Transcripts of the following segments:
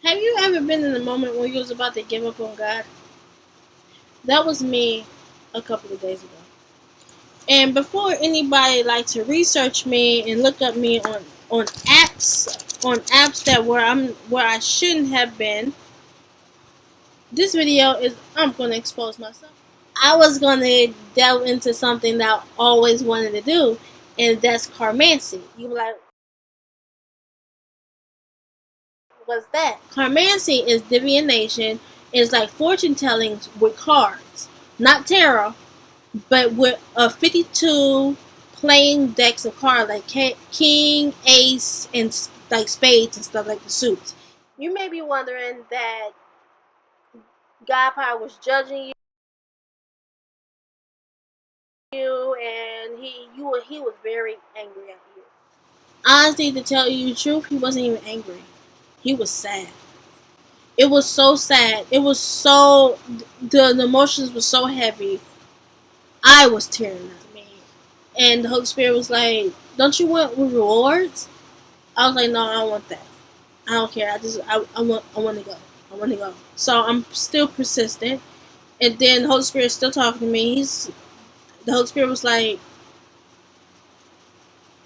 Have you ever been in a moment where you was about to give up on God? That was me a couple of days ago. And before anybody like to research me and look up me on apps that where I shouldn't have been, this video is I'm gonna expose myself. I was gonna delve into something that I always wanted to do, and that's carmancy. You were like, what's that? Carmancy is divination. It's like fortune telling with cards, not tarot, but with a 52 playing decks of cards like king, ace, and like spades and stuff like the suits. You may be wondering that God probably was judging you, and he was very angry at you. Honestly, to tell you the truth, he wasn't even angry. He was sad. It was so sad. It was so the emotions were so heavy. I was tearing up. And the Holy Spirit was like, "Don't you want rewards?" I was like, "No, I don't want that. I don't care. I want to go. I want to go." So I'm still persistent. And then the Holy Spirit is still talking to me. The Holy Spirit was like,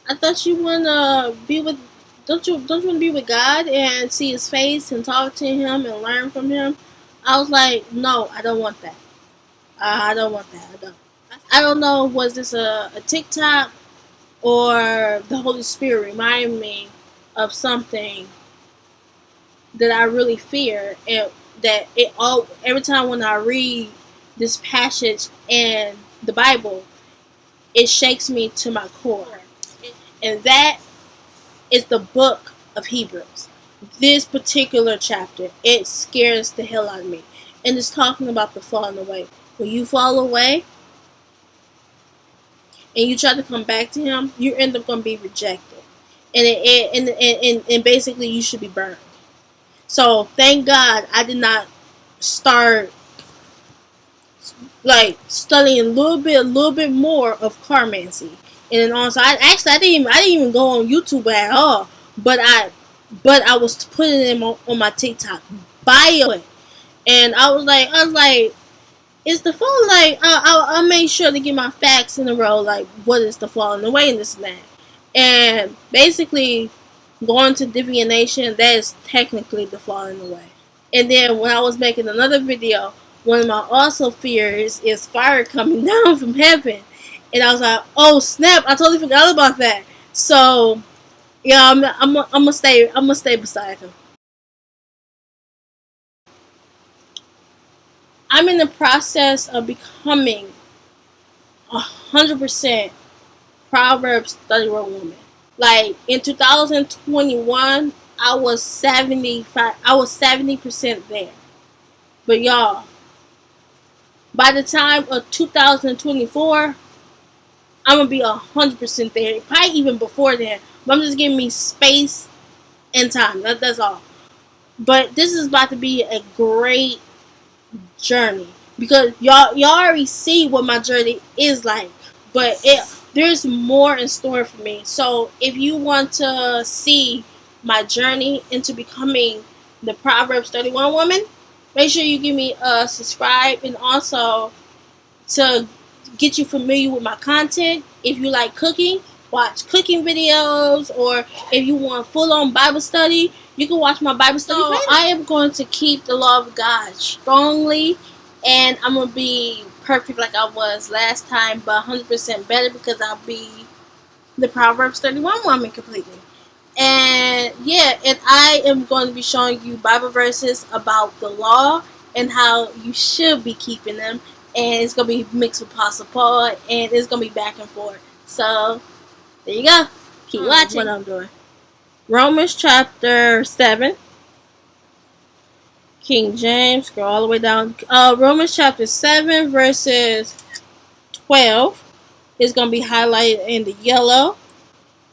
"I thought you wanna be with, don't you want to be with God and see His face and talk to Him and learn from Him?" I was like, "No, I don't want that. I don't want that. I don't." I don't know. Was this a TikTok or the Holy Spirit reminded me of something that I really fear, and that it all every time when I read this passage in the Bible, it shakes me to my core, and that is the book of Hebrews. This particular chapter, it scares the hell out of me, and it's talking about the falling away. When you fall away and you try to come back to Him, you end up going to be rejected, and basically you should be burned. So thank God I did not start like studying a little bit more of carmancy. And then also, I didn't even go on YouTube at all. But I was putting them on my TikTok bio, and I was like, is the fall like? I made sure to get my facts in a row. Like, what is the falling away in this and that? And basically, going to divination, that is technically the falling away. And then when I was making another video, one of my also fears is fire coming down from heaven. And I was like, oh snap, I totally forgot about that. So yeah, I'm gonna stay beside him. I'm in the process of becoming 100% Proverbs 31 woman. Like in 2021, I was 75. I was 70% there. But y'all, by the time of 2024, I'm gonna be 100% there. Probably even before then. But I'm just giving me space and time. That's all. But this is about to be a great journey, because y'all already see what my journey is like. But there's more in store for me. So if you want to see my journey into becoming the Proverbs 31 woman, make sure you give me a subscribe, and also to get you familiar with my content. If you like cooking, watch cooking videos, or if you want full-on Bible study, you can watch my Bible study. So I am going to keep the law of God strongly, and I'm going to be perfect like I was last time, but 100% better, because I'll be the Proverbs 31 woman completely. And yeah, and I am going to be showing you Bible verses about the law and how you should be keeping them. And it's going to be mixed with Apostle Paul, and it's going to be back and forth. So, there you go. Keep watching what I'm doing. Romans chapter 7. King James, scroll all the way down. Romans chapter 7, verses 12 is going to be highlighted in the yellow.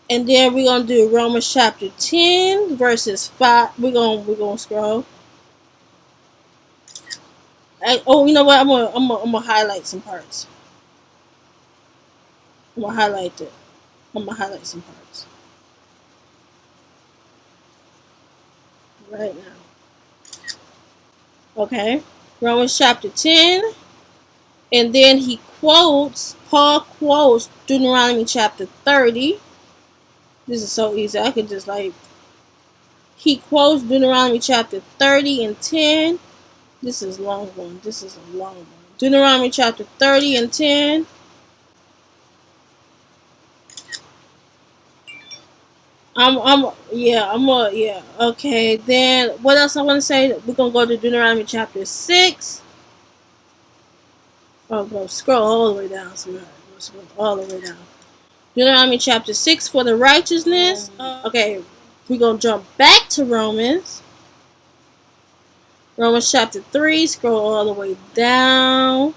And then we're gonna do Romans chapter 10, verses 5. We're gonna scroll. You know what? I'm gonna highlight some parts. I'm gonna highlight it. I'm gonna highlight some parts right now. Okay. Romans chapter 10. And then Paul quotes Deuteronomy chapter 30. This is so easy. I could just he quotes Deuteronomy chapter 30 and 10. This is a long one. Deuteronomy chapter 30 and 10. Yeah. Okay, then what else I want to say? We're going to go to Deuteronomy chapter 6. Oh, go scroll all the way down, sweetheart. Scroll all the way down. Deuteronomy chapter 6 for the righteousness. Okay, we're going to jump back to Romans. Romans chapter 3, scroll all the way down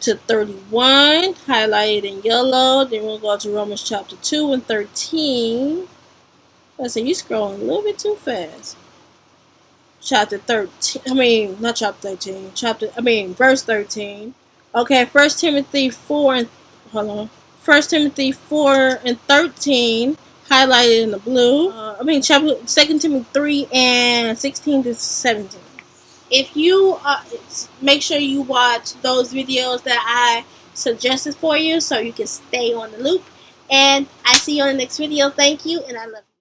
to 31, highlighted in yellow. Then we'll go to Romans chapter 2 and 13. Let's see, you're scrolling a little bit too fast. Chapter 13, not chapter 13, verse 13. Okay, 1 Timothy 4 and, hold on. 1 Timothy 4 and 13, highlighted in the blue. 2 Timothy 3 and 16 to 17. If you make sure you watch those videos that I suggested for you so you can stay on the loop. And I see you on the next video. Thank you, and I love you.